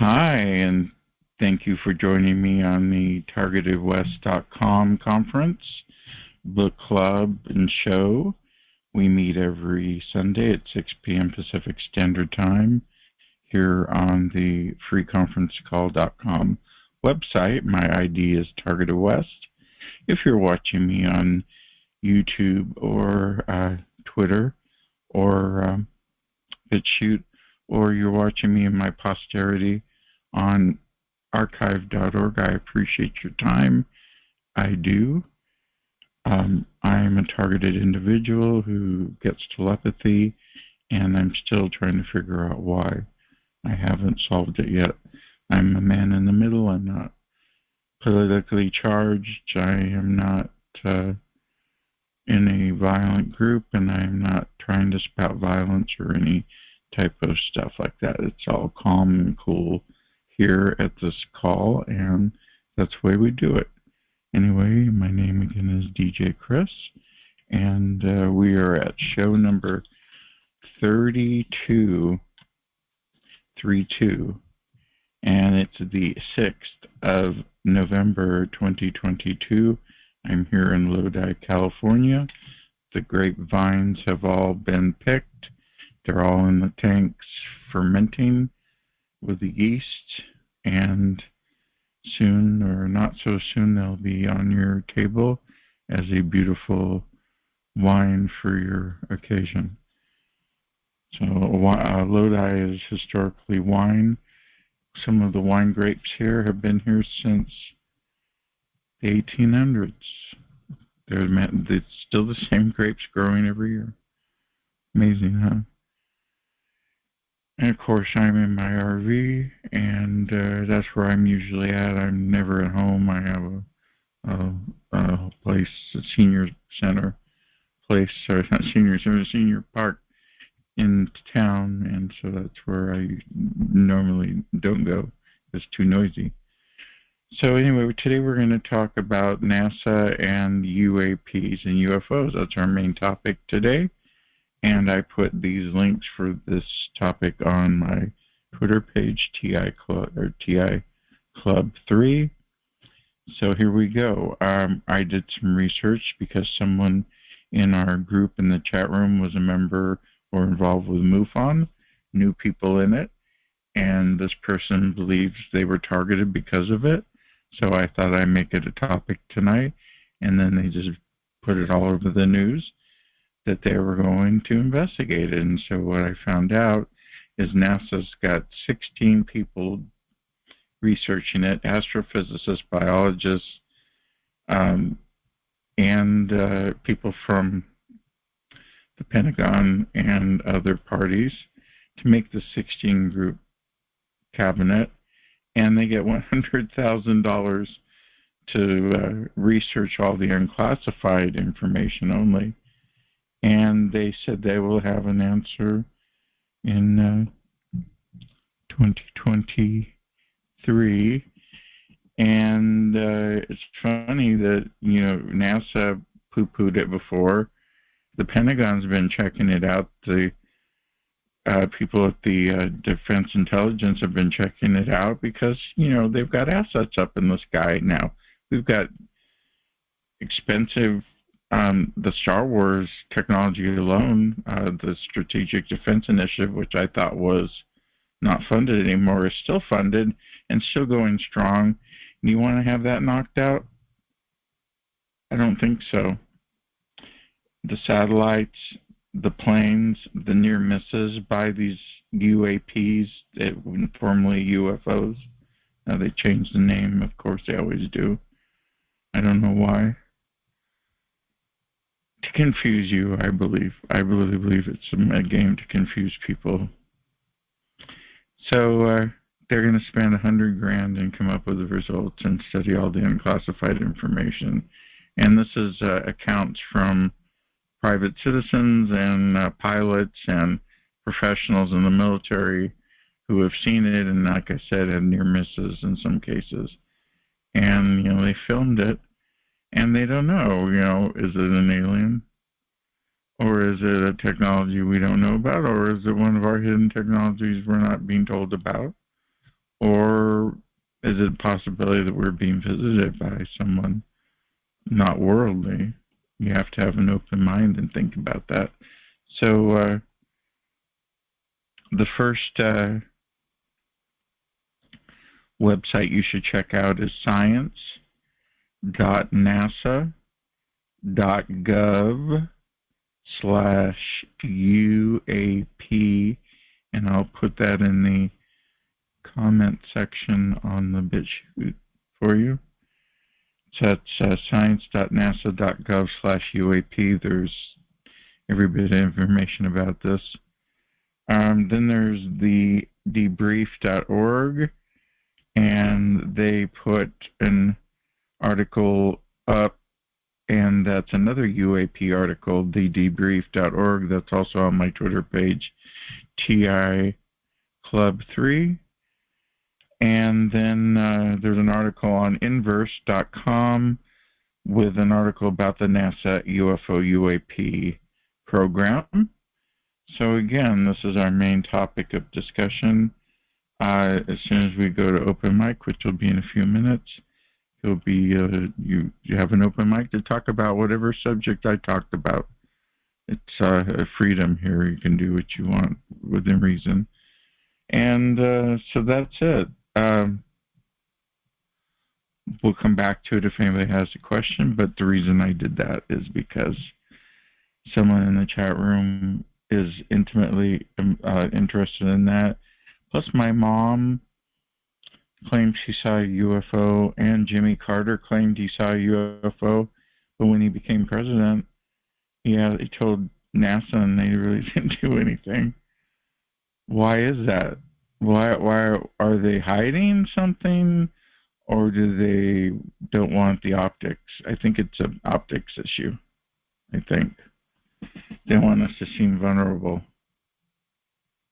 Hi, and thank you for joining me on the TargetedWest.com conference, book club, and show. We meet every Sunday at 6 p.m. Pacific Standard Time here on the freeconferencecall.com website. My ID is TargetedWest. If you're watching me on YouTube or Twitter or bitchute, or you're watching me in my posterity on archive.org, I appreciate your time. I do. I'm a targeted individual who gets telepathy, and I'm still trying to figure out why. I haven't solved it yet. I'm a man in the middle. I'm not politically charged. I am not in a violent group, and I'm not trying to spout violence or any type of stuff like that. It's all calm and cool here at this call, and that's the way we do it. Anyway, my name again is DJ Chris, and we are at show number 32, and it's the 6th of November 2022. I'm here in Lodi, California. The grapevines have all been picked. They're all in the tanks fermenting with the yeast, and soon, or not so soon, they'll be on your table as a beautiful wine for your occasion. So Lodi is historically wine. Some of the wine grapes here have been here since the 1800s. It's still the same grapes growing every year. Amazing, huh? And of course, I'm in my RV, and that's where I'm usually at. I'm never at home. I have a place, a senior center place, sorry, not senior center, senior park in town, and so that's where I normally don't go. It's too noisy. So anyway, today we're going to talk about NASA and UAPs and UFOs. That's our main topic today. And I put these links for this topic on my Twitter page, TI Club 3. So here we go. I did some research because someone in our group in the chat room was a member or involved with MUFON, new people in it, and this person believes they were targeted because of it. So I thought I'd make it a topic tonight, and then they just put it all over the news that they were going to investigate it. And so what I found out is NASA's got 16 people researching it, astrophysicists, biologists, and people from the Pentagon and other parties to make the 16-group cabinet, and they get $100,000 to research all the unclassified information only. And they said they will have an answer in 2023. And it's funny that, NASA poo-pooed it before. The Pentagon's been checking it out. The people at the Defense Intelligence have been checking it out because, they've got assets up in the sky now. We've got expensive the Star Wars technology alone, the Strategic Defense Initiative, which I thought was not funded anymore, is still funded and still going strong. And you want to have that knocked out? I don't think so. The satellites, the planes, the near misses by these UAPs, that were formerly UFOs. Now they changed the name, of course they always do. I don't know why. To confuse you, I believe. I really believe it's a game to confuse people. So they're going to spend $100,000 and come up with the results and study all the unclassified information. And this is accounts from private citizens and pilots and professionals in the military who have seen it, and like I said, had near misses in some cases. And they filmed it. And they don't know, is it an alien? Or is it a technology we don't know about? Or is it one of our hidden technologies we're not being told about? Or is it a possibility that we're being visited by someone not worldly? You have to have an open mind and think about that. So the first website you should check out is science.nasa.gov/UAP, and I'll put that in the comment section on the BitChute for you. So that's science.nasa.gov/UAP. There's every bit of information about this. Then there's the debrief.org, and they put an article up, and that's another UAP article, the debrief.org. That's also on my Twitter page, TI Club 3. And then there's an article on inverse.com with an article about the NASA UFO UAP program. So again, this is our main topic of discussion. As soon as we go to open mic, which will be in a few minutes, it'll be you have an open mic to talk about whatever subject I talked about. It's a freedom here. You can do what you want within reason. And so that's it. We'll come back to it if anybody has a question, but the reason I did that is because someone in the chat room is intimately interested in that. Plus, my mom claimed she saw a UFO, and Jimmy Carter claimed he saw a UFO, but when he became president, he told NASA, and they really didn't do anything. Why is that? Why are they hiding something, or do they don't want the optics? I think it's an optics issue. I think they want us to seem vulnerable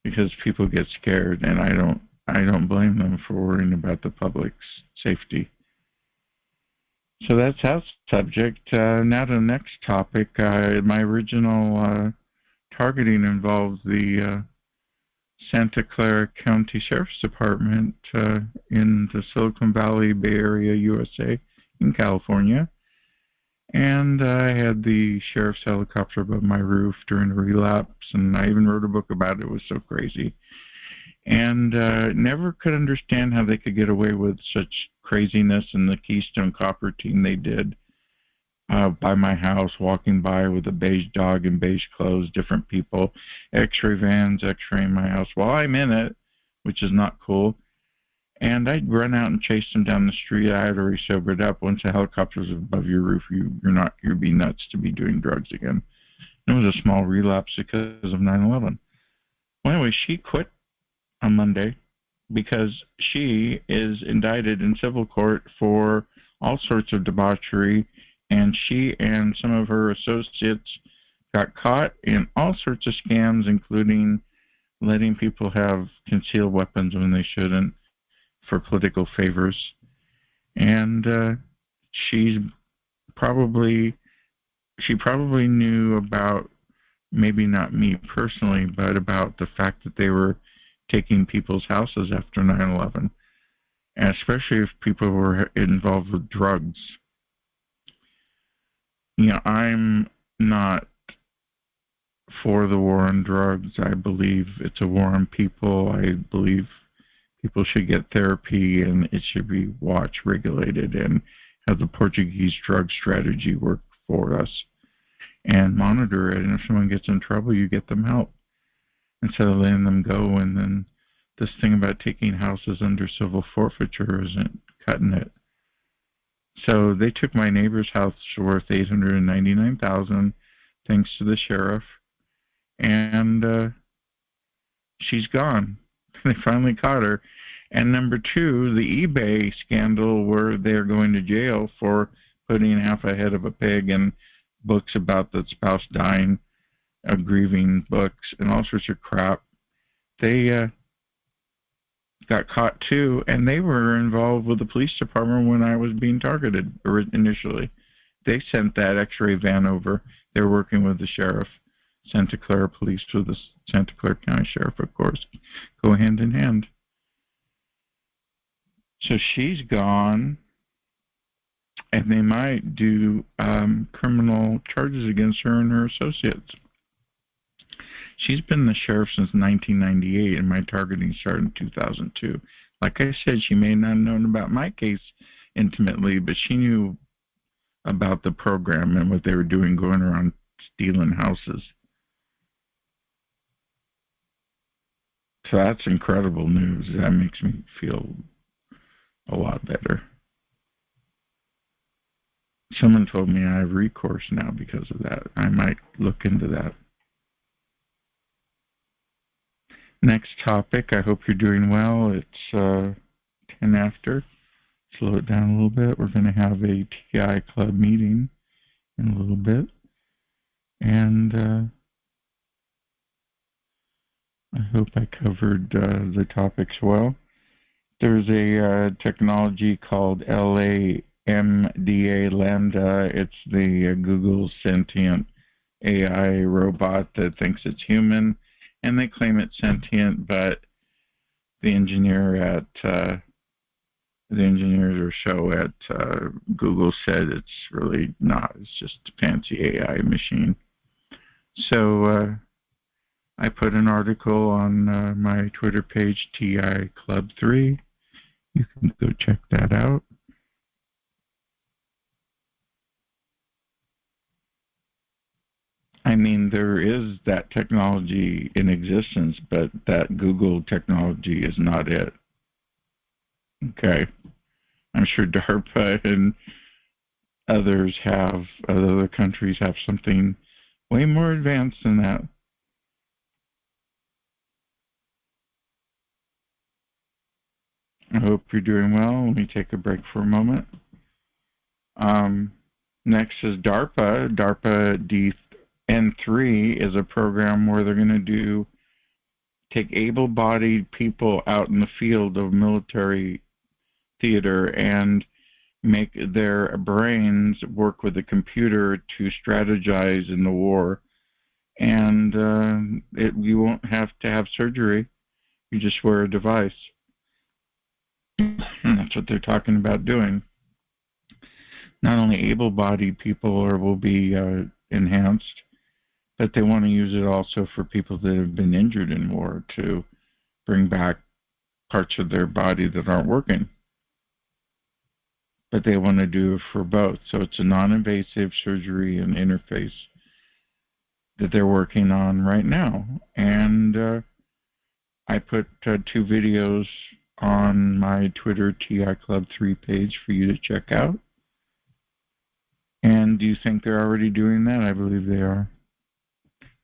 because people get scared, and I don't blame them for worrying about the public's safety. So that's our subject. Now to the next topic. My original targeting involves the Santa Clara County Sheriff's Department in the Silicon Valley, Bay Area, USA, in California. And I had the sheriff's helicopter above my roof during a relapse, and I even wrote a book about it. It was so crazy. And never could understand how they could get away with such craziness. And the Keystone Copper team, they did by my house, walking by with a beige dog in beige clothes, different people, x-ray vans, x-raying my house while I'm in it, which is not cool. And I'd run out and chase them down the street. I had already sobered up. Once a helicopter's above your roof, you'd be nuts to be doing drugs again. It was a small relapse because of 9/11. Well, anyway, she quit on Monday because she is indicted in civil court for all sorts of debauchery, and she and some of her associates got caught in all sorts of scams, including letting people have concealed weapons when they shouldn't for political favors. And she probably knew about, maybe not me personally, but about the fact that they were taking people's houses after 9/11, and especially if people were involved with drugs. I'm not for the war on drugs. I believe it's a war on people. I believe people should get therapy, and it should be watched, regulated, and have the Portuguese drug strategy work for us and monitor it. And if someone gets in trouble, you get them help instead of letting them go. And then this thing about taking houses under civil forfeiture isn't cutting it. So they took my neighbor's house worth $899,000, thanks to the sheriff, and she's gone. They finally caught her. And number two, the eBay scandal, where they're going to jail for putting half a head of a pig in books about the spouse dying, grieving books, and all sorts of crap. They got caught too, and they were involved with the police department when I was being targeted initially. They sent that x-ray van over. They're working with the sheriff, Santa Clara Police, with the Santa Clara County Sheriff, of course, go hand in hand. So she's gone, and they might do criminal charges against her and her associates. She's been the sheriff since 1998, and my targeting started in 2002. Like I said, she may not have known about my case intimately, but she knew about the program and what they were doing, going around stealing houses. So that's incredible news. That makes me feel a lot better. Someone told me I have recourse now because of that. I might look into that. Next topic. I hope you're doing well. It's 10 after. Slow it down a little bit. We're going to have a TI Club meeting in a little bit. And I hope I covered the topics well. There's a technology called LAMDA Lambda. It's the Google sentient AI robot that thinks it's human, and they claim it's sentient, but the engineers or show at Google said it's really not. It's just a fancy AI machine. So I put an article on my Twitter page, TI Club 3. You can go check that out. I mean, there is that technology in existence, but that Google technology is not it. Okay. I'm sure DARPA and other countries have something way more advanced than that. I hope you're doing well. Let me take a break for a moment. Next is DARPA. DARPA DN3 is a program where they're going to take able-bodied people out in the field of military theater and make their brains work with a computer to strategize in the war. And you won't have to have surgery. You just wear a device. And that's what they're talking about doing. Not only able-bodied people will be enhanced, but they want to use it also for people that have been injured in war to bring back parts of their body that aren't working. But they want to do it for both. So it's a non-invasive surgery and interface that they're working on right now. And I put 2 videos on my Twitter TI Club 3 page for you to check out. And do you think they're already doing that? I believe they are.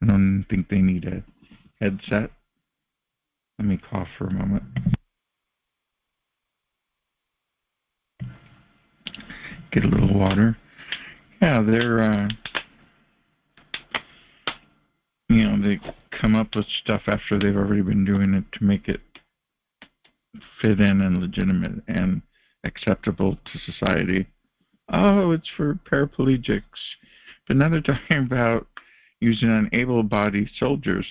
I don't think they need a headset. Let me cough for a moment. Get a little water. Yeah, they're, they come up with stuff after they've already been doing it to make it fit in and legitimate and acceptable to society. Oh, it's for paraplegics. But now they're talking about using on able-bodied soldiers,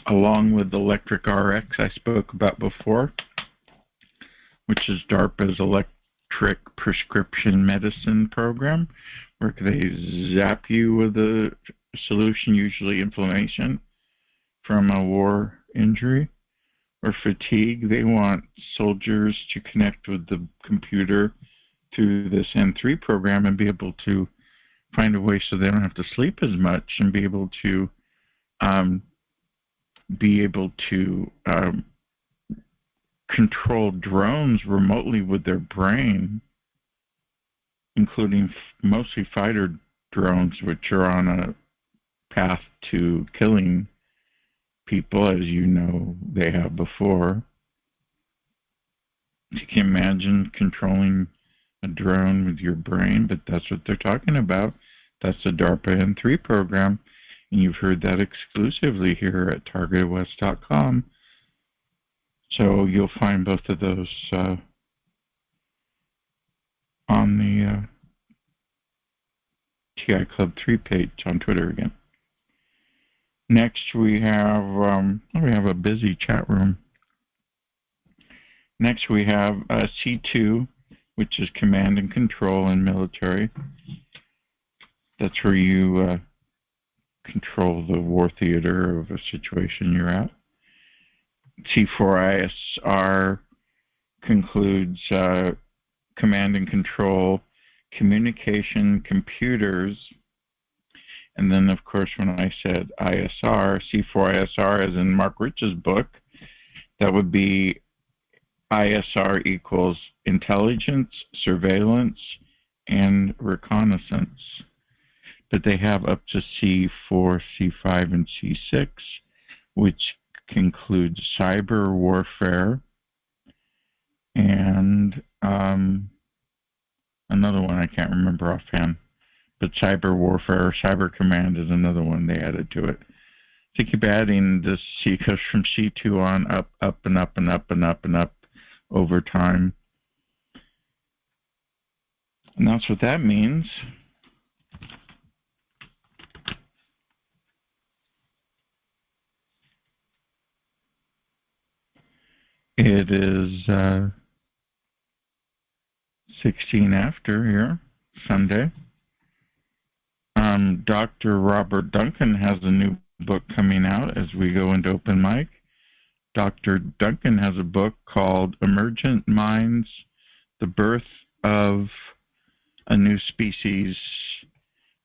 along with electric RX I spoke about before, which is DARPA's electric prescription medicine program, where they zap you with a solution, usually inflammation from a war injury or fatigue. They want soldiers to connect with the computer through this N3 program and be able to find a way so they don't have to sleep as much and be able to control drones remotely with their brain, including mostly fighter drones, which are on a path to killing people, as you know they have before. You can imagine controlling a drone with your brain, but that's what they're talking about. That's the DARPA N3 program, and you've heard that exclusively here at TargetedWest.com. So you'll find both of those on the TI Club 3 page on Twitter again. Next, we have a busy chat room. Next, we have C2, which is command and control in military. That's where you control the war theater of a situation you're at. C4ISR concludes command and control, communication, computers, and then, of course, when I said ISR, C4ISR, as in Mark Rich's book, that would be ISR equals intelligence, surveillance, and reconnaissance. But they have up to C4, C5, and C6, which concludes cyber warfare, and another one I can't remember offhand. But cyber warfare, cyber command is another one they added to it. So keep adding this C, because from C2 on up, up and up and up and up and up over time. And that's what that means. It is 16 after here, Sunday. Dr. Robert Duncan has a new book coming out as we go into open mic. Dr. Duncan has a book called Emergent Minds the Birth of a New Species,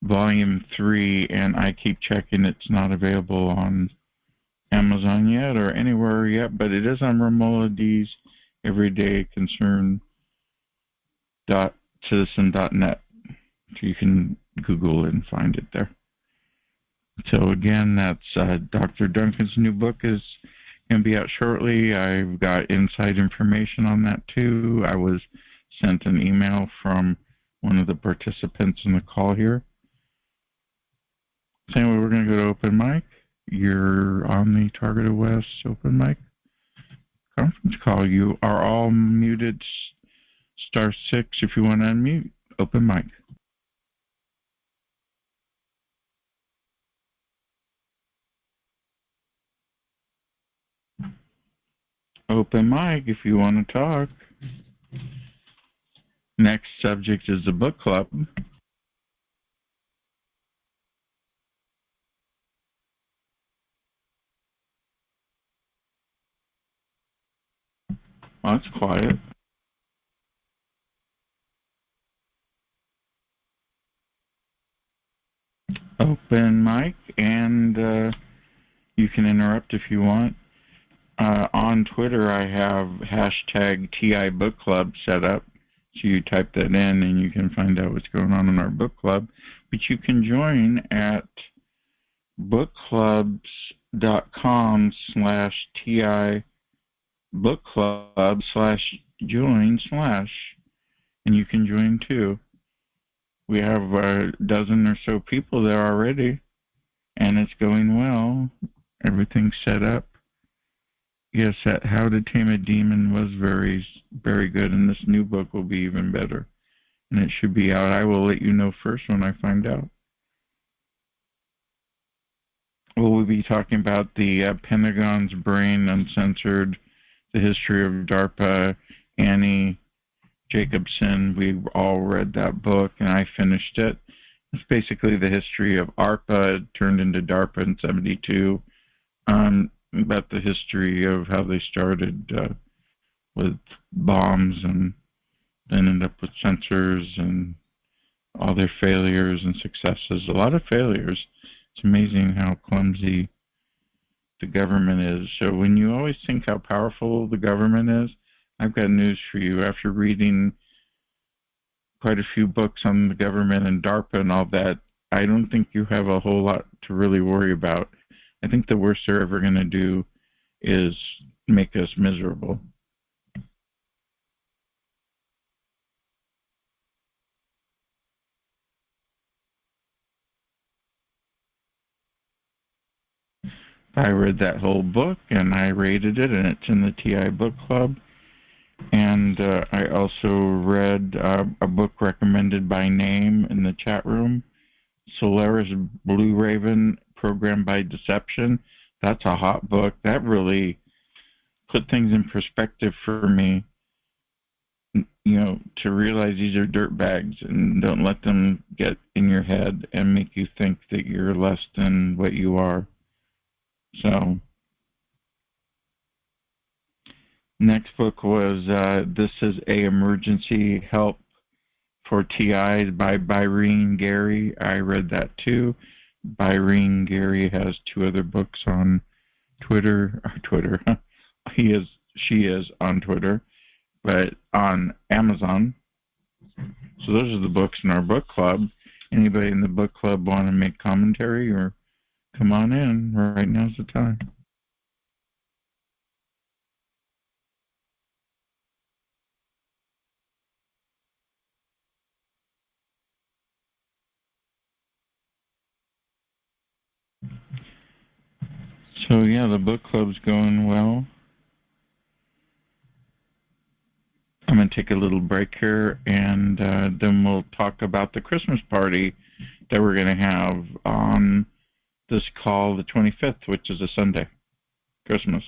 Volume 3, and I keep checking it's not available on Amazon yet or anywhere yet, but it is on Romola D's Everyday Concern citizen.net, so you can Google it and find it there. So again, that's Dr. Duncan's new book is going to be out shortly. I've got inside information on that too. I was sent an email from one of the participants in the call here. So anyway, we're going to go to open mic. You're on the Targeted West open mic conference call. You are all muted. Star 6 if you want to unmute. Open mic. Open mic if you want to talk. Next subject is the book club. Oh, it's quiet. Open mic, and you can interrupt if you want. On Twitter, I have hashtag TI Book Club set up. So you type that in and you can find out what's going on in our book club. But you can join at bookclubs.com/TI book club/join/ and you can join too. We have a dozen or so people there already, and it's going well. Everything's set up. Yes, that How to Tame a Demon was very, very good, and this new book will be even better. And it should be out. I will let you know first when I find out. We'll be talking about the Pentagon's Brain Uncensored, the history of DARPA, Annie Jacobson. We all read that book, and I finished it. It's basically the history of ARPA turned into DARPA in '72. About the history of how they started with bombs and then ended up with sensors and all their failures and successes. A lot of failures. It's amazing how clumsy the government is. So when you always think how powerful the government is, I've got news for you. After reading quite a few books on the government and DARPA and all that, I don't think you have a whole lot to really worry about. I think the worst they're ever going to do is make us miserable. I read that whole book and I rated it, and it's in the TI Book Club. And I also read a book recommended by name in the chat room, Solaris Blue Raven, Programmed by Deception. That's a hot book. That really put things in perspective for me, to realize these are dirt bags, and don't let them get in your head and make you think that you're less than what you are. So, next book was This is a Emergency Help for TIs by Byrene Gary. I read that too. Byrene Gary has two other books on Twitter. She is on Twitter, but on Amazon. So those are the books in our book club. Anybody in the book club want to make commentary or come on in? Right now's the time. So yeah, the book club's going well. I'm going to take a little break here, and then we'll talk about the Christmas party that we're going to have on this call the 25th, which is a Sunday, Christmas.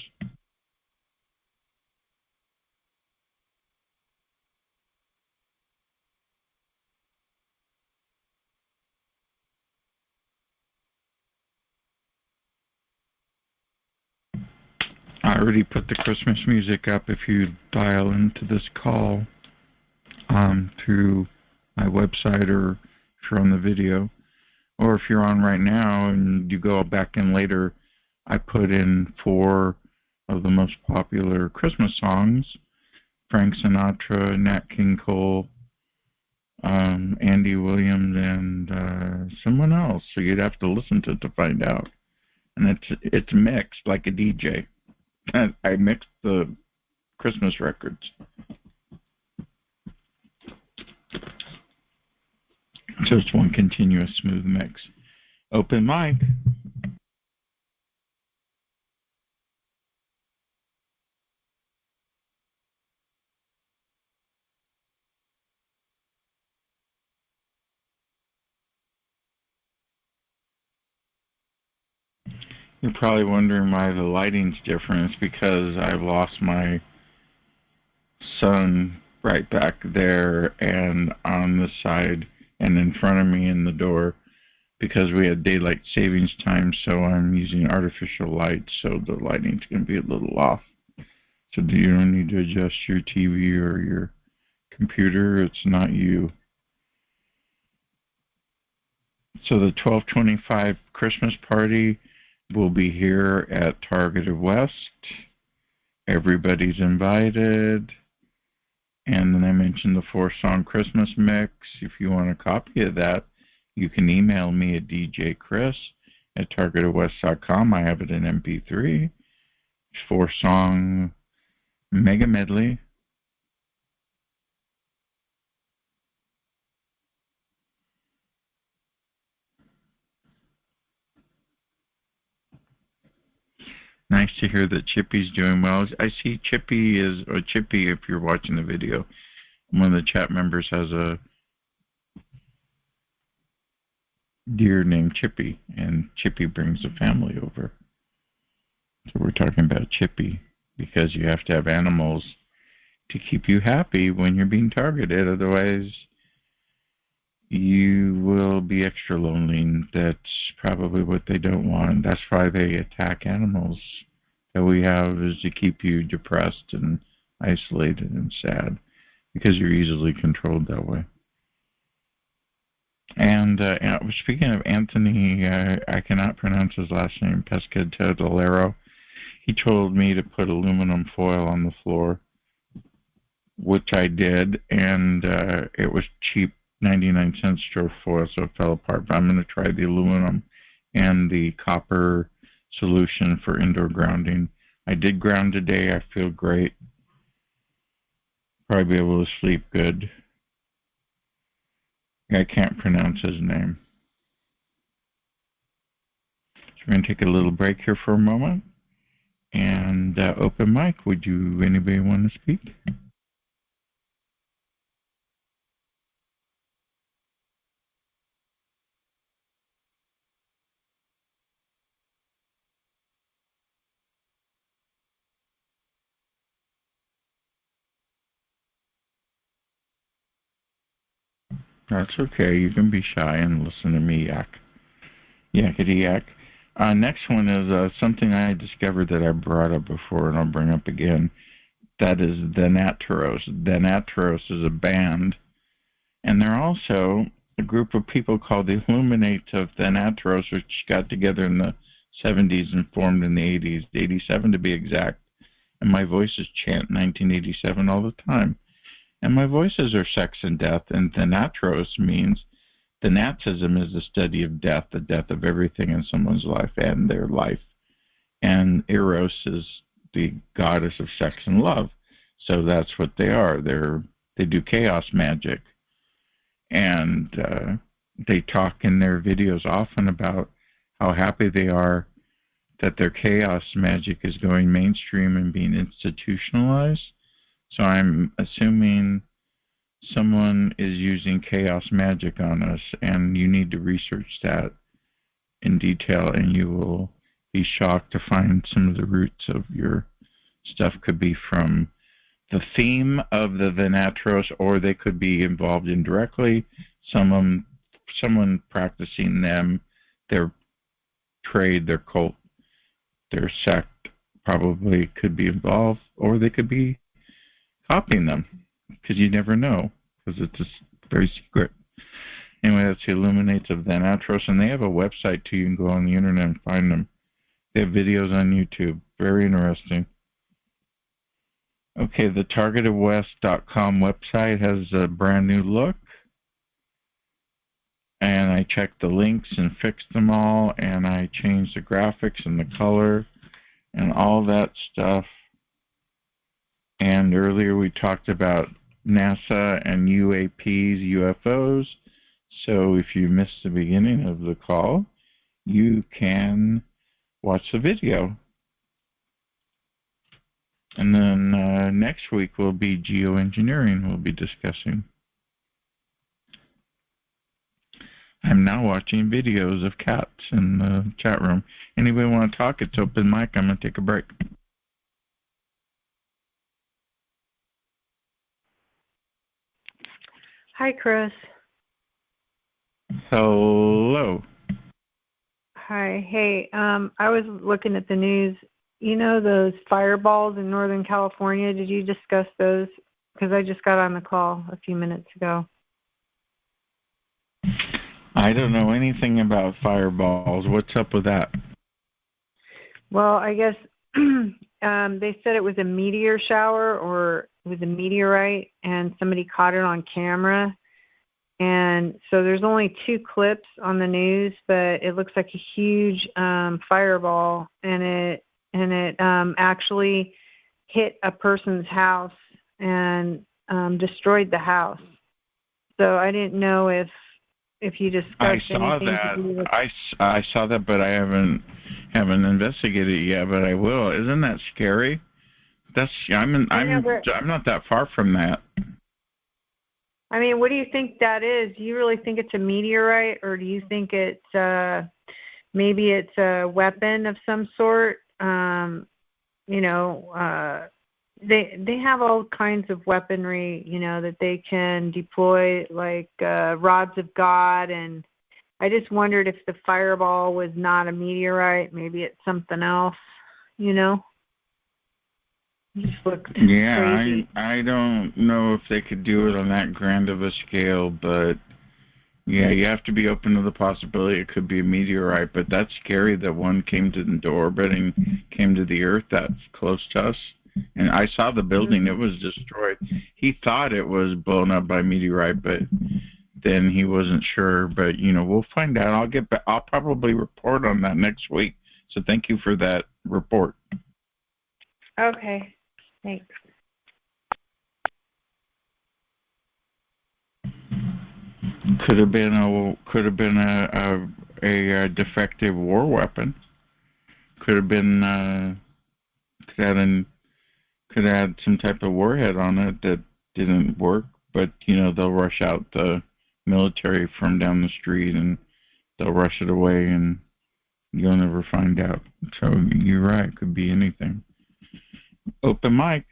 I already put the Christmas music up if you dial into this call through my website, or if you're on the video, or if you're on right now and you go back in later, I put in 4 of the most popular Christmas songs: Frank Sinatra, Nat King Cole, Andy Williams, and someone else. So you'd have to listen to it to find out. And it's mixed like a DJ. I mixed the Christmas records. So it's one continuous smooth mix. Open mic. You're probably wondering why the lighting's different. It's because I've lost my sun right back there and on the side and in front of me in the door, because we had daylight savings time, so I'm using artificial light, so the lighting's going to be a little off. So you don't need to adjust your TV or your computer. It's not you. So the 1225 Christmas party will be here at TargetedWest. Everybody's invited. And then I mentioned the 4-song Christmas mix. If you want a copy of that, you can email me at djchris@targetedwest.com. I have it in MP3. 4-song mega medley. Nice to hear that Chippy's doing well. I see Chippy if you're watching the video, one of the chat members has a deer named Chippy, and Chippy brings the family over. So we're talking about Chippy because you have to have animals to keep you happy when you're being targeted. Otherwise, you will be extra lonely. That's probably what they don't want. That's why they attack animals that we have, is to keep you depressed and isolated and sad, because you're easily controlled that way. And speaking of Anthony, I cannot pronounce his last name, Pescatellero. He told me to put aluminum foil on the floor, which I did, and it was cheap, 99-cent store foil, so it fell apart. But I'm going to try the aluminum and the copper solution for indoor grounding. I did ground today. I feel great. Probably be able to sleep good. I can't pronounce his name. So we're going to take a little break here for a moment. And open mic. Anybody want to speak? That's okay. You can be shy and listen to me yak. Yakety yak. Next one is something I discovered that I brought up before and I'll bring up again. That is the Natteros. The Natteros is a band, and they're also a group of people called the Illuminates of the Natteros, which got together in the 70s and formed in the 80s, 87 to be exact. And my voices chant 1987 all the time. And my voices are sex and death, and the Natteros means the Nazism is the study of death, the death of everything in someone's life and their life. And Eros is the goddess of sex and love. So that's what they are. They do chaos magic. And they talk in their videos often about how happy they are that their chaos magic is going mainstream and being institutionalized. So I'm assuming someone is using chaos magic on us, and you need to research that in detail, and you will be shocked to find some of the roots of your stuff could be from the theme of the Venatros, or they could be involved indirectly. Someone practicing them, their trade, their cult, their sect probably could be involved, or they could be copying them, because you never know, because it's just very secret. Anyway, that's the Illuminates of Venatros, and they have a website too. You can go on the internet and find them. They have videos on YouTube. Very interesting. Okay, the TargetedWest.com website has a brand new look, and I checked the links and fixed them all, and I changed the graphics and the color and all that stuff. And earlier we talked about NASA and UAPs, UFOs. So if you missed the beginning of the call, you can watch the video. And then next week will be geoengineering we'll be discussing. I'm now watching videos of cats in the chat room. Anybody want to talk? It's open mic. I'm going to take a break. Hi, Chris. Hello. Hi. Hey, I was looking at the news. You know those fireballs in Northern California? Did you discuss those? Because I just got on the call a few minutes ago. I don't know anything about fireballs. What's up with that? Well, I guess they said it was a meteor shower or it was a meteorite, and somebody caught it on camera. And so there's only 2 clips on the news, but it looks like a huge fireball, and it actually hit a person's house and destroyed the house. So I didn't know if you discussed anything to do with... I saw that, but I haven't investigated it yet. But I will. Isn't that scary? I'm not that far from that. I mean, what do you think that is? Do you really think it's a meteorite, or do you think it's maybe it's a weapon of some sort? They have all kinds of weaponry, that they can deploy, like rods of God. And I just wondered if the fireball was not a meteorite, maybe it's something else, It just looked crazy. I don't know if they could do it on that grand of a scale, but yeah, you have to be open to the possibility it could be a meteorite. But that's scary that one came to the orbit and came to the Earth that's close to us. And I saw the building; it was destroyed. He thought it was blown up by meteorite, but then he wasn't sure. But we'll find out. I'll get back. I'll probably report on that next week. So thank you for that report. Okay, thanks. Could have been a defective war weapon. Could have been could have had some type of warhead on it that didn't work, but they'll rush out the military from down the street and they'll rush it away, and you'll never find out. So you're right, it could be anything. Open mic.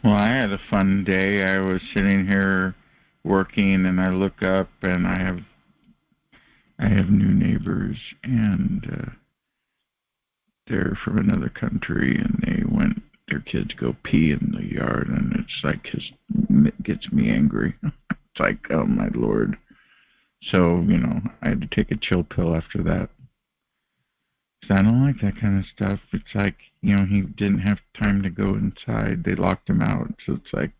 Well, I had a fun day. I was sitting here working, and I look up, and I have new neighbors, and they're from another country, and their kids go pee in the yard, and it's like it gets me angry. It's like, oh my Lord. So, I had to take a chill pill after that. 'Cause I don't like that kind of stuff. It's like, he didn't have time to go inside. They locked him out. So it's like,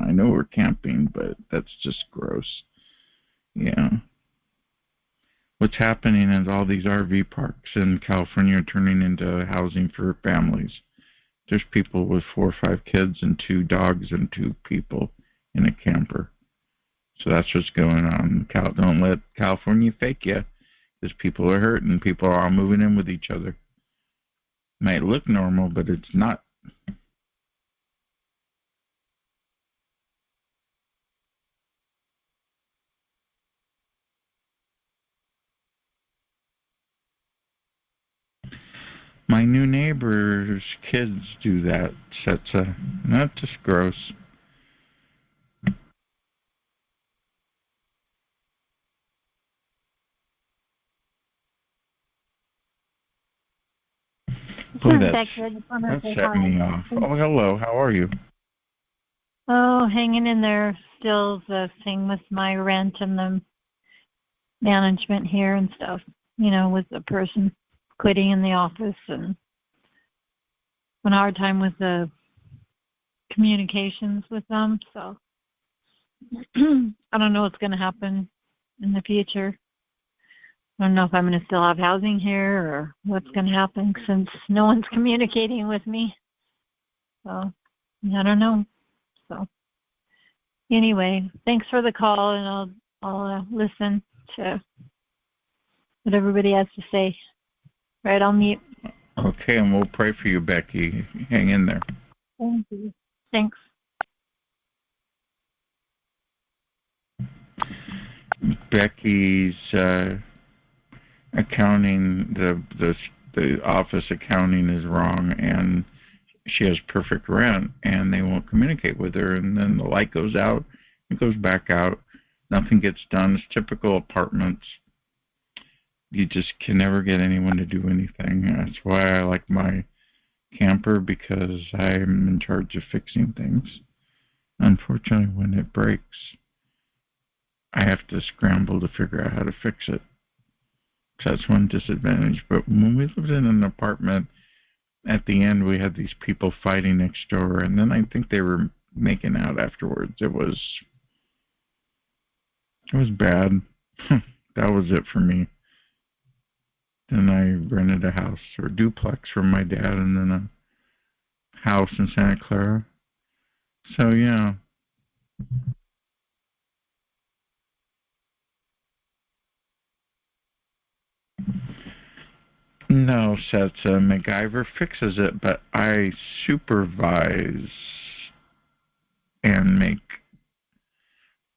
I know we're camping, but that's just gross. Yeah. What's happening is all these RV parks in California are turning into housing for families. There's people with 4 or 5 kids and 2 dogs and 2 people in a camper. So that's what's going on. Don't let California fake you, because people are hurting. People are all moving in with each other. Might look normal, but it's not. My new neighbor's kids do that. That's not just gross. Boy, that set me off. Oh, hello. How are you? Oh, hanging in there. Still the thing with my rent and the management here and stuff, with the person quitting in the office, and a hard time with the communications with them. So I don't know what's going to happen in the future. I don't know if I'm going to still have housing here or what's going to happen, since no one's communicating with me. So I don't know. So anyway, thanks for the call, and I'll listen to what everybody has to say. Right, I'll mute. Okay, and we'll pray for you, Becky. Hang in there. Thank you. Thanks. Becky's accounting, the office accounting is wrong, and she has perfect rent, and they won't communicate with her, and then the light goes out, it goes back out, nothing gets done. It's typical apartments. You just can never get anyone to do anything. That's why I like my camper, because I'm in charge of fixing things. Unfortunately, when it breaks, I have to scramble to figure out how to fix it. So that's one disadvantage. But when we lived in an apartment, at the end we had these people fighting next door, and then I think they were making out afterwards. It was bad. That was it for me. Then I rented a house, or duplex, from my dad, and then a house in Santa Clara. So yeah. No, Sets, MacGyver fixes it, but I supervise and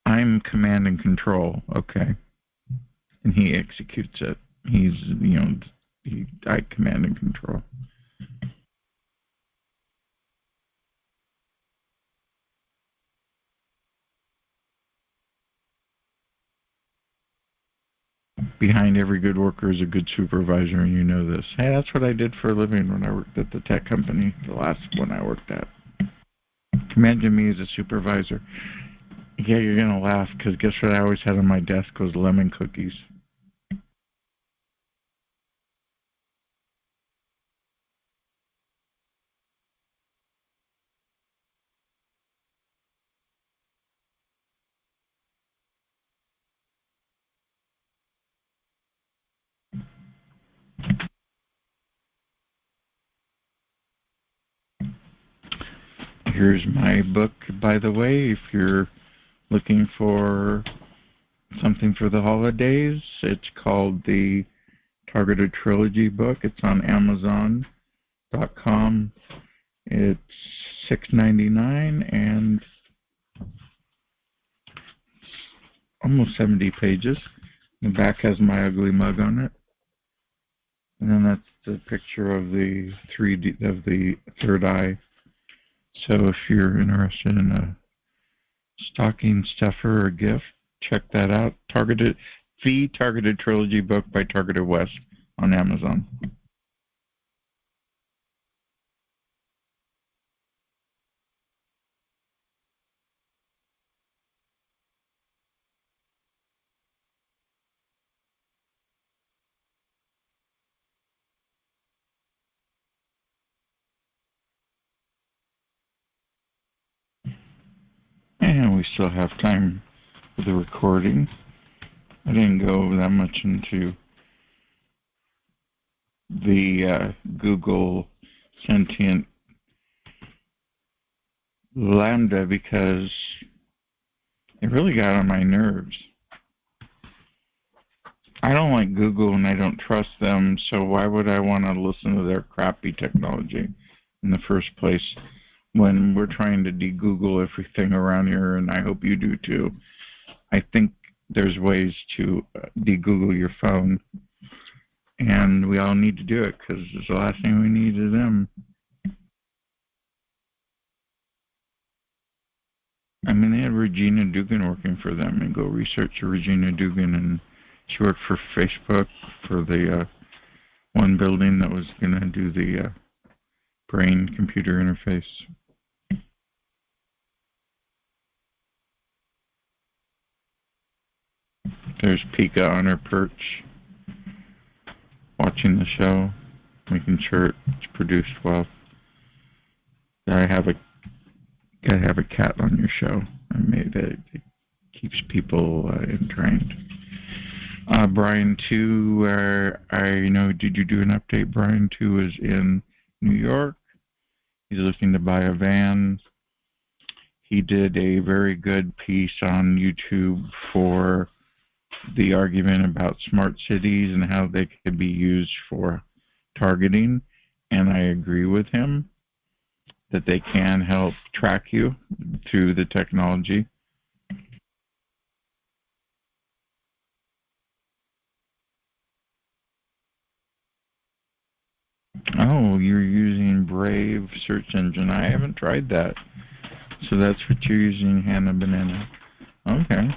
I'm command and control, okay? And he executes it. I command and control. Behind every good worker is a good supervisor, and you know this. Hey, that's what I did for a living when I worked at the tech company, the last one I worked at. Imagine me as a supervisor. Yeah, you're going to laugh, because guess what I always had on my desk was lemon cookies. Here's my book, by the way, if you're looking for something for the holidays. It's called the Targeted Trilogy book. It's on Amazon.com. It's $6.99 and almost 70 pages. The back has my ugly mug on it. And then that's the picture of the third eye. So if you're interested in a stocking stuffer or gift, check that out. The Targeted Trilogy book by TargetedWest on Amazon. And we still have time for the recording. I didn't go that much into the Google sentient Lambda because it really got on my nerves. I don't like Google and I don't trust them, so why would I want to listen to their crappy technology in the first place when we're trying to de-Google everything around here, and I hope you do too. I think there's ways to de-Google your phone, and we all need to do it because the last thing we need is them. I mean, they had Regina Dugan working for them, and go research Regina Dugan, and she worked for Facebook for the one building that was going to do the brain-computer interface. There's Pika on her perch, watching the show, making sure it's produced well. Gotta have a cat on your show. I made it keeps people entrained. Brian 2, I know, did you do an update? Brian 2 is in New York. He's looking to buy a van. He did a very good piece on YouTube for the argument about smart cities and how they could be used for targeting. And I agree with him that they can help track you through the technology. Oh, you're using Brave search engine. I haven't tried that. So that's what you're using, Hannah Banana. Okay.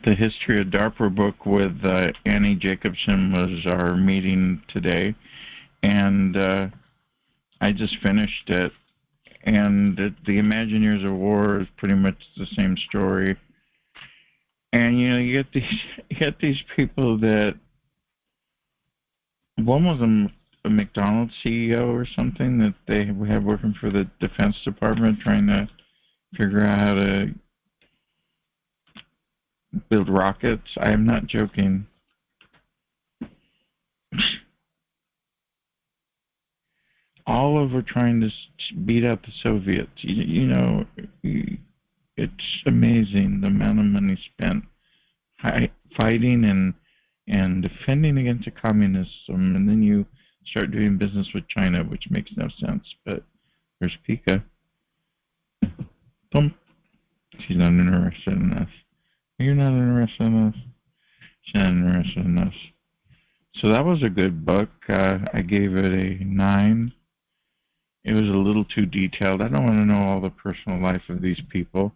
The History of DARPA book with Annie Jacobson was our meeting today. And I just finished it. And the Imagineers of War is pretty much the same story. And you get these people that one was a McDonald's CEO or something that they have working for the Defense Department trying to figure out how to build rockets. I am not joking. All over trying to beat out the Soviets. It's amazing the amount of money spent fighting and defending against communism, and then you start doing business with China, which makes no sense. But there's Pika. Boom. She's not interested in us. You're not interested in us. She's not interested in us. So that was a good book. I gave it a 9. It was a little too detailed. I don't want to know all the personal life of these people.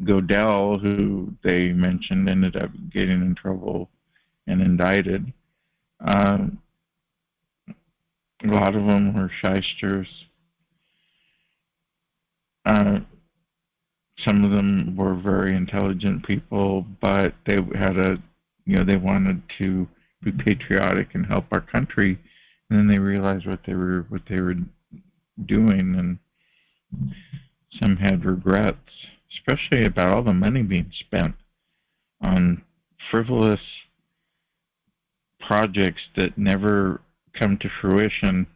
Godel, who they mentioned, ended up getting in trouble and indicted. A lot of them were shysters. Some of them were very intelligent people, but they had they wanted to be patriotic and help our country, and then they realized what they were doing, and some had regrets, especially about all the money being spent on frivolous projects that never come to fruition.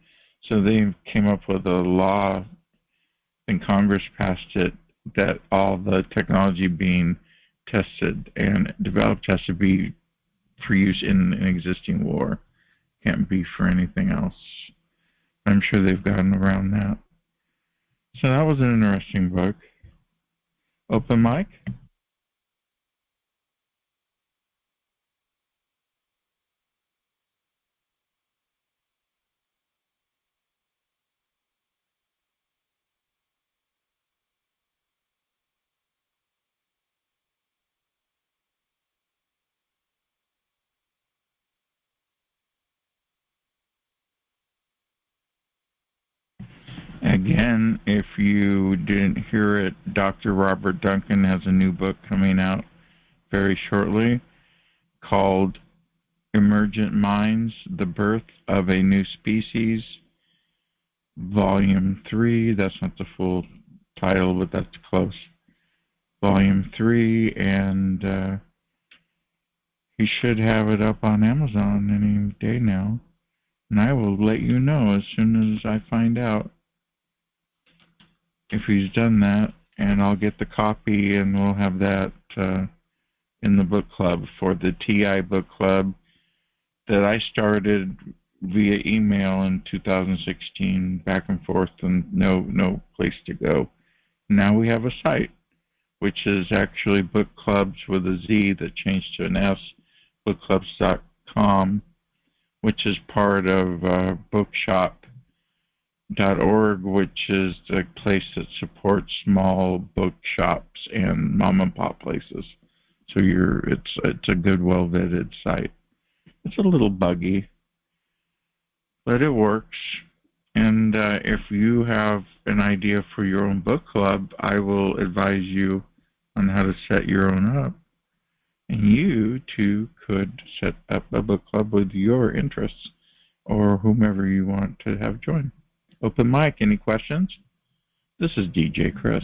So they came up with a law, and Congress passed it, that all the technology being tested and developed has to be for use in an existing war. Can't be for anything else. I'm sure they've gotten around that. So that was an interesting book. Open mic? Again, if you didn't hear it, Dr. Robert Duncan has a new book coming out very shortly called Emergent Minds the Birth of a New Species, Volume 3. That's not the full title, but that's close. Volume 3, and he should have it up on Amazon any day now. And I will let you know as soon as I find out if he's done that, and I'll get the copy, and we'll have that in the book club for the TI book club that I started via email in 2016, back and forth, and no place to go. Now we have a site, which is actually book clubs with a Z that changed to an S, bookclubs.com, which is part of bookshop.org, which is the place that supports small bookshops and mom and pop places. So it's a good, well vetted site. It's a little buggy, but it works. And if you have an idea for your own book club, I will advise you on how to set your own up. And you too could set up a book club with your interests or whomever you want to have join. Open mic, any questions? This is DJ Chris.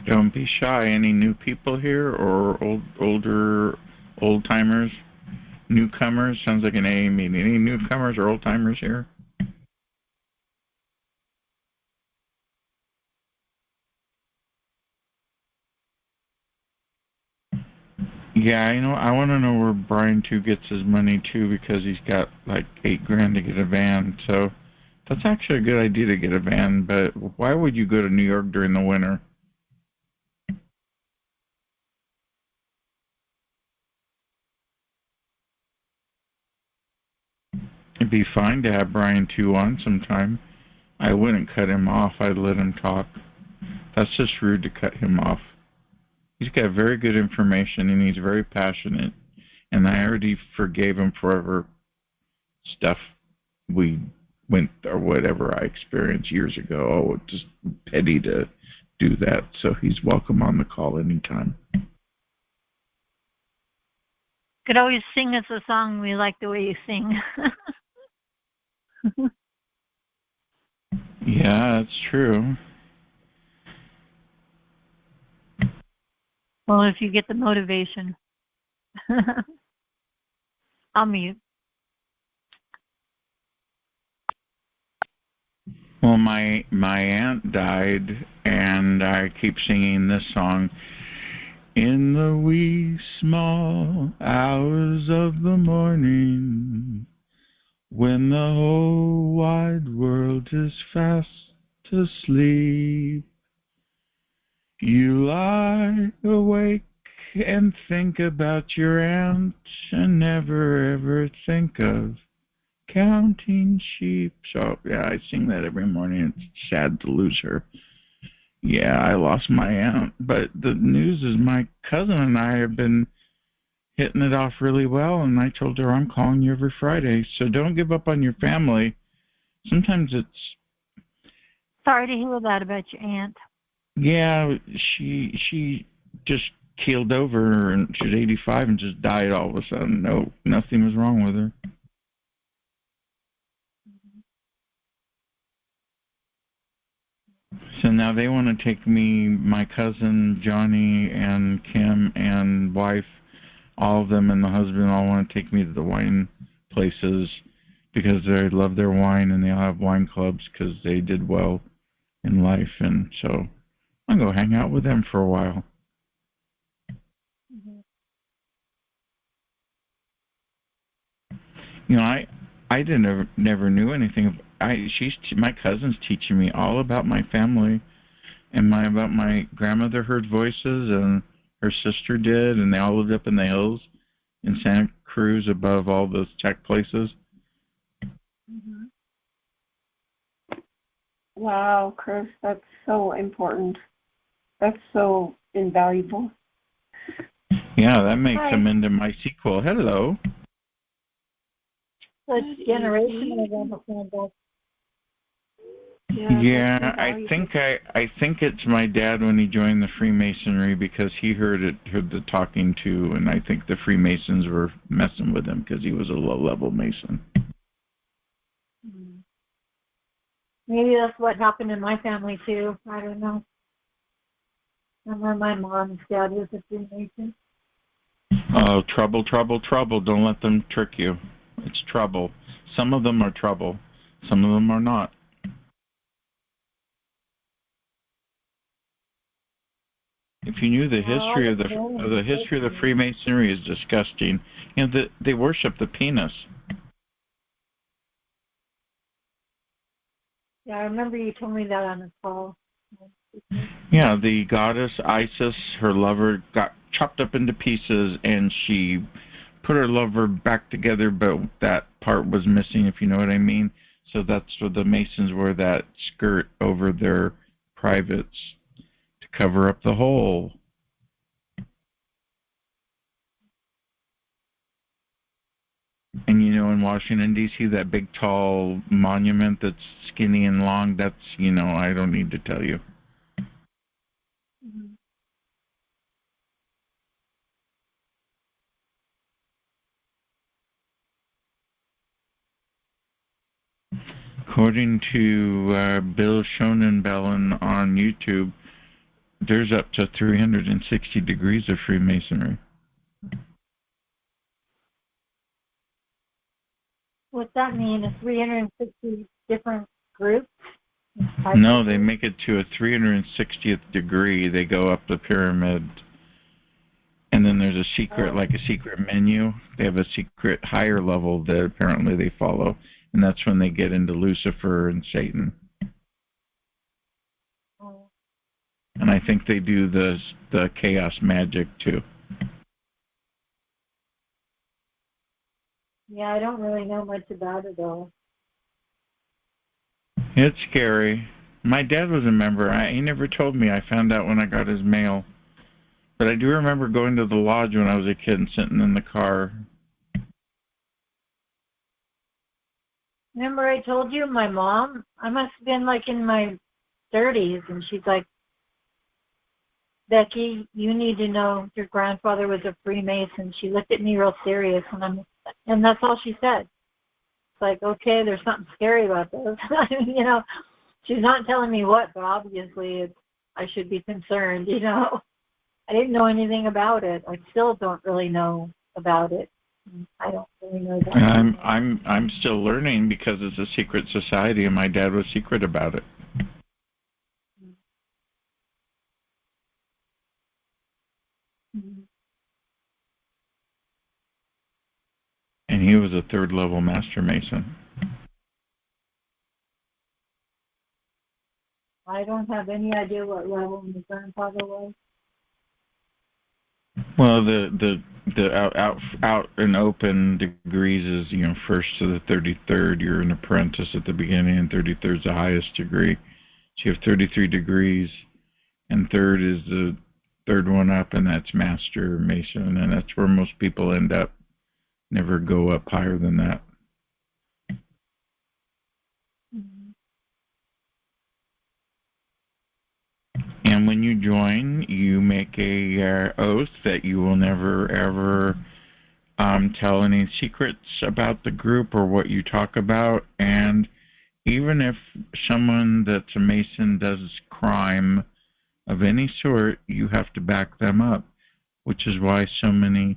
Don't be shy. Any new people here or old timers? Newcomers? Sounds like an A meeting. Any newcomers or old timers here? Yeah, I want to know where Brian too gets his money too, because he's got like $8,000 to get a van. So that's actually a good idea to get a van. But why would you go to New York during the winter? It'd be fine to have Brian too on sometime. I wouldn't cut him off. I'd let him talk. That's just rude to cut him off. He's got very good information and he's very passionate. And I already forgave him for stuff we went or whatever I experienced years ago. Oh, just petty to do that. So he's welcome on the call anytime. Could always sing us a song. We like the way you sing. Yeah, that's true. Well, if you get the motivation. I'll mute. Well, my aunt died, and I keep singing this song. In the wee small hours of the morning, when the whole wide world is fast asleep, you lie awake and think about your aunt and never ever think of counting sheep. So, yeah, I sing that every morning. It's sad to lose her. Yeah, I lost my aunt. But the news is my cousin and I have been hitting it off really well, and I told her I'm calling you every Friday. So don't give up on your family. Sometimes it's... Sorry to hear that about your aunt. Yeah, she just keeled over, and she's 85 and just died all of a sudden. No, nothing was wrong with her. So now they want to take me, my cousin Johnny and Kim and wife, all of them and the husband all want to take me to the wine places because they love their wine and they all have wine clubs because they did well in life. And so I'm going to go hang out with them for a while. Mm-hmm. I never knew anything. My cousin's teaching me all about my family and about my grandmother heard voices and her sister did, and they all lived up in the hills. in Santa Cruz above all those tech places. Mm-hmm. Wow, Chris, that's so important. That's so invaluable. Yeah, that makes them into my sequel. Hello. So it's generational. Yeah, I think it's my dad when he joined the Freemasonry, because he heard the talking to, and I think the Freemasons were messing with him because he was a low-level Mason. Maybe that's what happened in my family too. I don't know. Remember my mom's dad was a Freemason. Oh, trouble, trouble, trouble. Don't let them trick you. It's trouble. Some of them are trouble. Some of them are not. If you knew the history of the Freemasonry is disgusting. You know, they worship the penis. Yeah, I remember you told me that on the call. Yeah, the goddess Isis, her lover got chopped up into pieces, and she put her lover back together, but that part was missing, if you know what I mean. So that's what the Masons wear, that skirt over their privates to cover up the hole. And you know, in Washington, D.C., that big tall monument that's skinny and long, that's, you know, I don't need to tell you. Mm-hmm. According to Bill Schonenbellen on YouTube, there's up to 360 degrees of Freemasonry. What's that mean? 360 different groups? No, they make it to a 360th degree. They go up the pyramid, and then there's a secret, like a secret menu. They have a secret higher level that apparently they follow, and that's when they get into Lucifer and Satan. And I think they do the chaos magic too. Yeah, I don't really know much about it all. It's scary. My dad was a member. He never told me. I found out when I got his mail. But I do remember going to the lodge when I was a kid and sitting in the car. Remember I told you my mom, I must have been like in my 30s, and she's like, Becky, you need to know your grandfather was a Freemason. She looked at me real serious, and that's all she said. It's like, okay, there's something scary about this. You know, she's not telling me what, but obviously I should be concerned, you know. I didn't know anything about it. I still don't really know about it. I don't really know that. I'm still learning because it's a secret society, and my dad was secret about it. Mm-hmm. And he was a third level Master Mason. I don't have any idea what level my grandfather was. Well, the out and open degrees is, you know, first to the 33rd. You're an apprentice at the beginning, and 33rd is the highest degree. So you have 33 degrees, and third is the third one up, and that's Master Mason, and that's where most people end up. Never go up higher than that. Mm-hmm. And when you join, you make a oath that you will never, ever tell any secrets about the group or what you talk about. And even if someone that's a Mason does crime of any sort, you have to back them up, which is why so many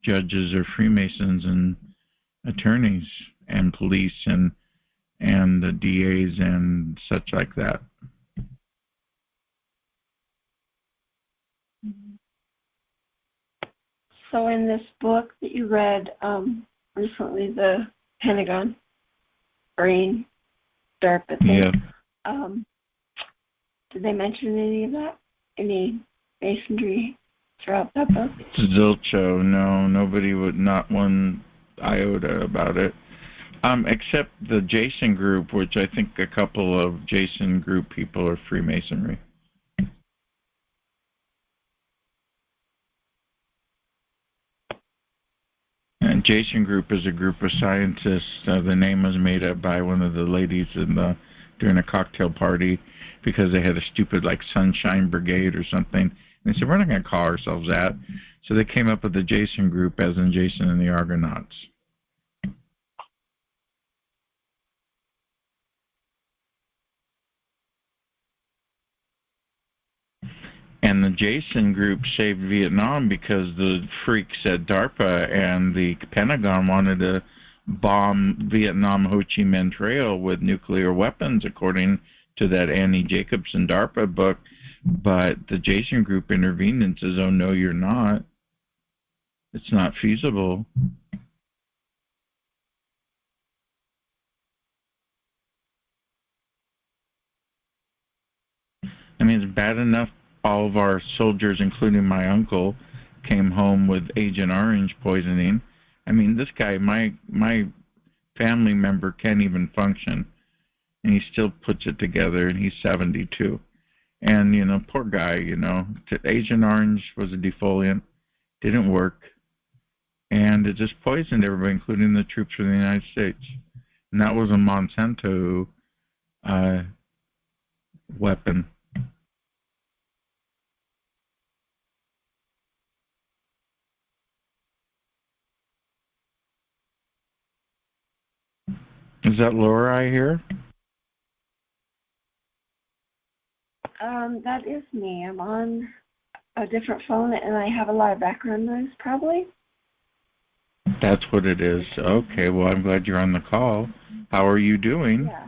judges are Freemasons and attorneys and police and the DAs and such like that. So in this book that you read recently, the Pentagon Brain DARPA thing, Yeah. did they mention any of that? Any masonry throughout that book? Zilcho, no, nobody would, not one iota about it. Except the Jason group, which I think a couple of Jason group people are Freemasonry. And Jason Group is a group of scientists. The name was made up by one of the ladies during a cocktail party because they had a stupid like Sunshine Brigade or something. And they said, we're not going to call ourselves that. So they came up with the Jason Group, as in Jason and the Argonauts. And the Jason Group saved Vietnam because the freaks at DARPA and the Pentagon wanted to bomb Vietnam Ho Chi Minh Trail with nuclear weapons, according to that Annie Jacobson DARPA book. But the Jason Group intervened and says, oh, no, you're not. It's not feasible. I mean, it's bad enough all of our soldiers, including my uncle, came home with Agent Orange poisoning. I mean, this guy, my family member can't even function, and he still puts it together, and he's 72. And, you know, poor guy, you know, Agent Orange was a defoliant, didn't work, and it just poisoned everybody, including the troops from the United States. And that was a Monsanto weapon. Is that Laura I hear? That is me. I'm on a different phone, and I have a lot of background noise, probably. That's what it is. Okay, well, I'm glad you're on the call. How are you doing? Yeah.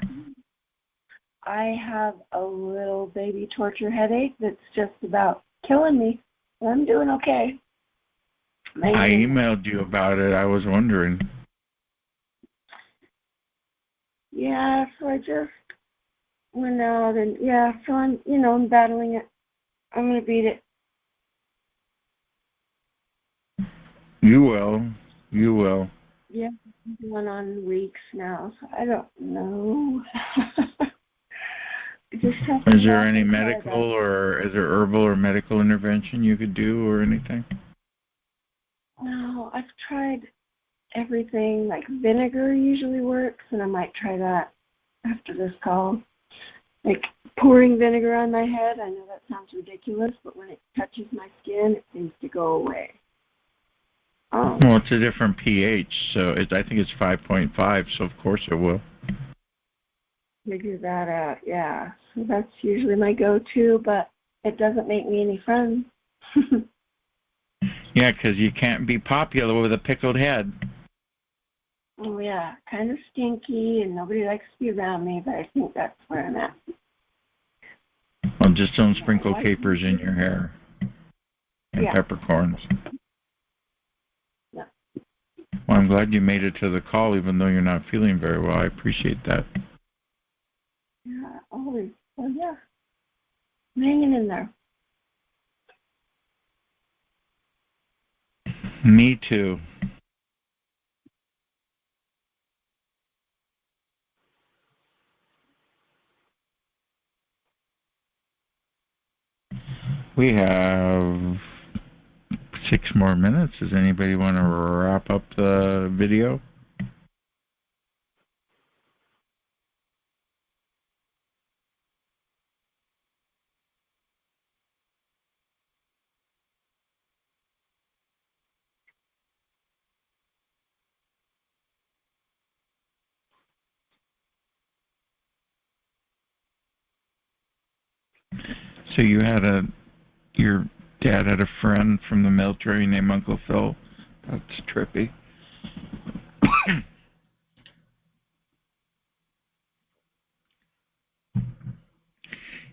I have a little baby torture headache that's just about killing me. I'm doing okay. I emailed you about it. I was wondering. Yeah, so I just went out and, yeah, so I'm battling it. I'm going to beat it. You will. You will. Yeah, I'm going on weeks now, so I don't know. Is there any medical or is there herbal or medical intervention you could do or anything? No, I've tried everything. Like vinegar usually works, and I might try that after this call. Like pouring vinegar on my head, I know that sounds ridiculous, but when it touches my skin, it seems to go away. Well, it's a different pH, so I think it's 5.5, so of course it will. Figure that out, yeah. So that's usually my go-to, but it doesn't make me any friends. Yeah, because you can't be popular with a pickled head. Oh, yeah, kind of stinky, and nobody likes to be around me, but I think that's where I'm at. Well, just don't sprinkle capers in your hair and peppercorns. Yeah. Well, I'm glad you made it to the call, even though you're not feeling very well. I appreciate that. Yeah, always. Well, yeah. I'm hanging in there. Me too. We have 6 more minutes. Does anybody want to wrap up the video? So your dad had a friend from the military named Uncle Phil. That's trippy.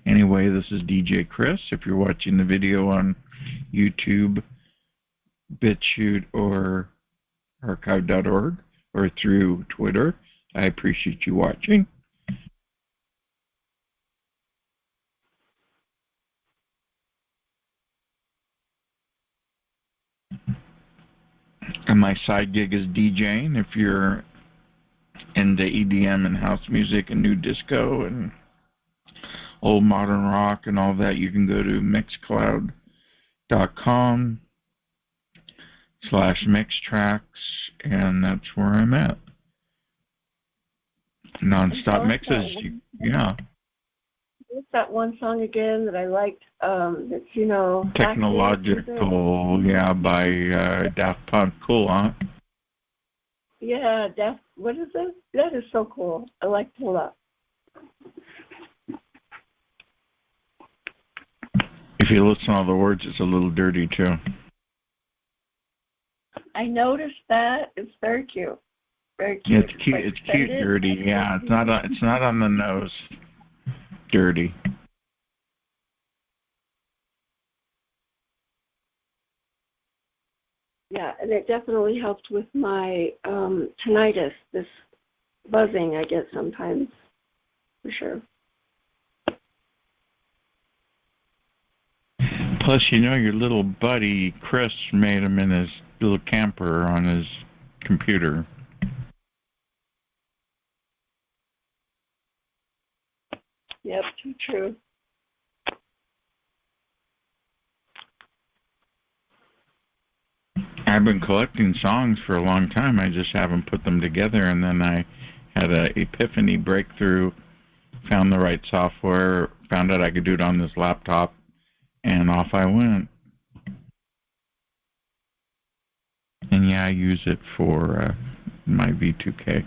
Anyway, this is DJ Chris. If you're watching the video on YouTube, bitchute, or archive.org, or through Twitter, I appreciate you watching. And my side gig is DJing. If you're into EDM and house music and new disco and old modern rock and all that, you can go to mixcloud.com/mixtracks, and that's where I'm at. Non-stop mixes. Yeah. What's that one song again that I liked? That's, you know, Technological, yeah, by Daft Punk. Cool, huh? Yeah, what is it? That is so cool. I like it a lot. If you listen to all the words, it's a little dirty too. I noticed that. It's very cute. Very cute. Yeah, it's cute. It's cute, dirty. Yeah, it's not on the nose. Dirty. Yeah, and it definitely helped with my tinnitus, this buzzing I get sometimes, for sure. Plus, you know, your little buddy Chris made him in his little camper on his computer. Yep, too true. I've been collecting songs for a long time. I just haven't put them together, and then I had an epiphany breakthrough, found the right software, found out I could do it on this laptop, and off I went. And yeah, I use it for my V2K.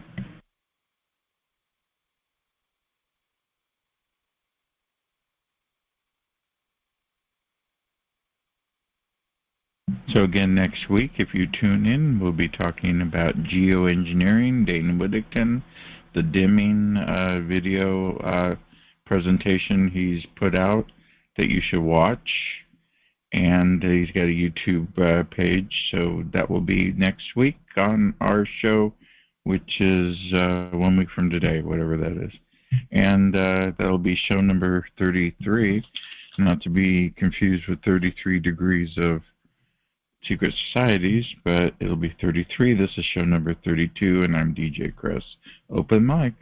So again, next week, if you tune in, we'll be talking about geoengineering, Dane Whittington, the dimming video presentation he's put out that you should watch. And he's got a YouTube page, so that will be next week on our show, which is 1 week from today, whatever that is. And that'll be show number 33, not to be confused with 33 degrees of secret societies, but it'll be 33. This is show number 32, and I'm DJ Chris. Open mic.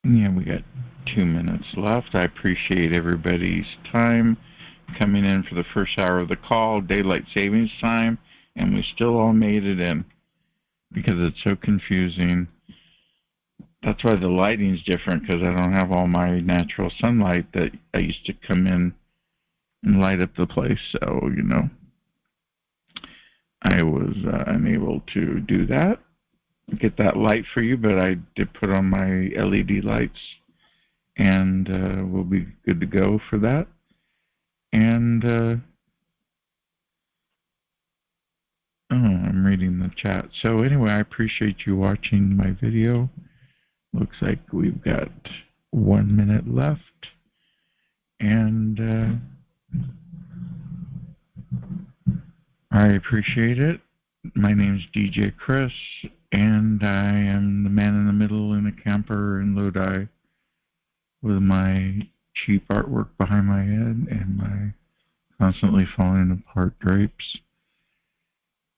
Yeah, we got 2 minutes left. I appreciate everybody's time coming in for the first hour of the call, daylight savings time, and we still all made it in because it's so confusing. That's why the lighting's different, because I don't have all my natural sunlight that I used to come in and light up the place. So, you know, I was unable to do that, get that light for you, but I did put on my LED lights, and we'll be good to go for that. And I'm reading the chat. So anyway, I appreciate you watching my video. Looks like we've got 1 minute left, and I appreciate it. My name's DJ Chris, and I am the man in the middle in a camper in Lodi with my cheap artwork behind my head and my constantly falling apart drapes.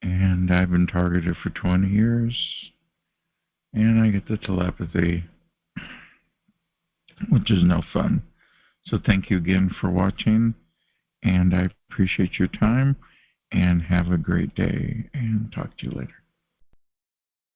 And I've been targeted for 20 years, and I get the telepathy, which is no fun. So thank you again for watching, and I appreciate your time, and have a great day, and talk to you later.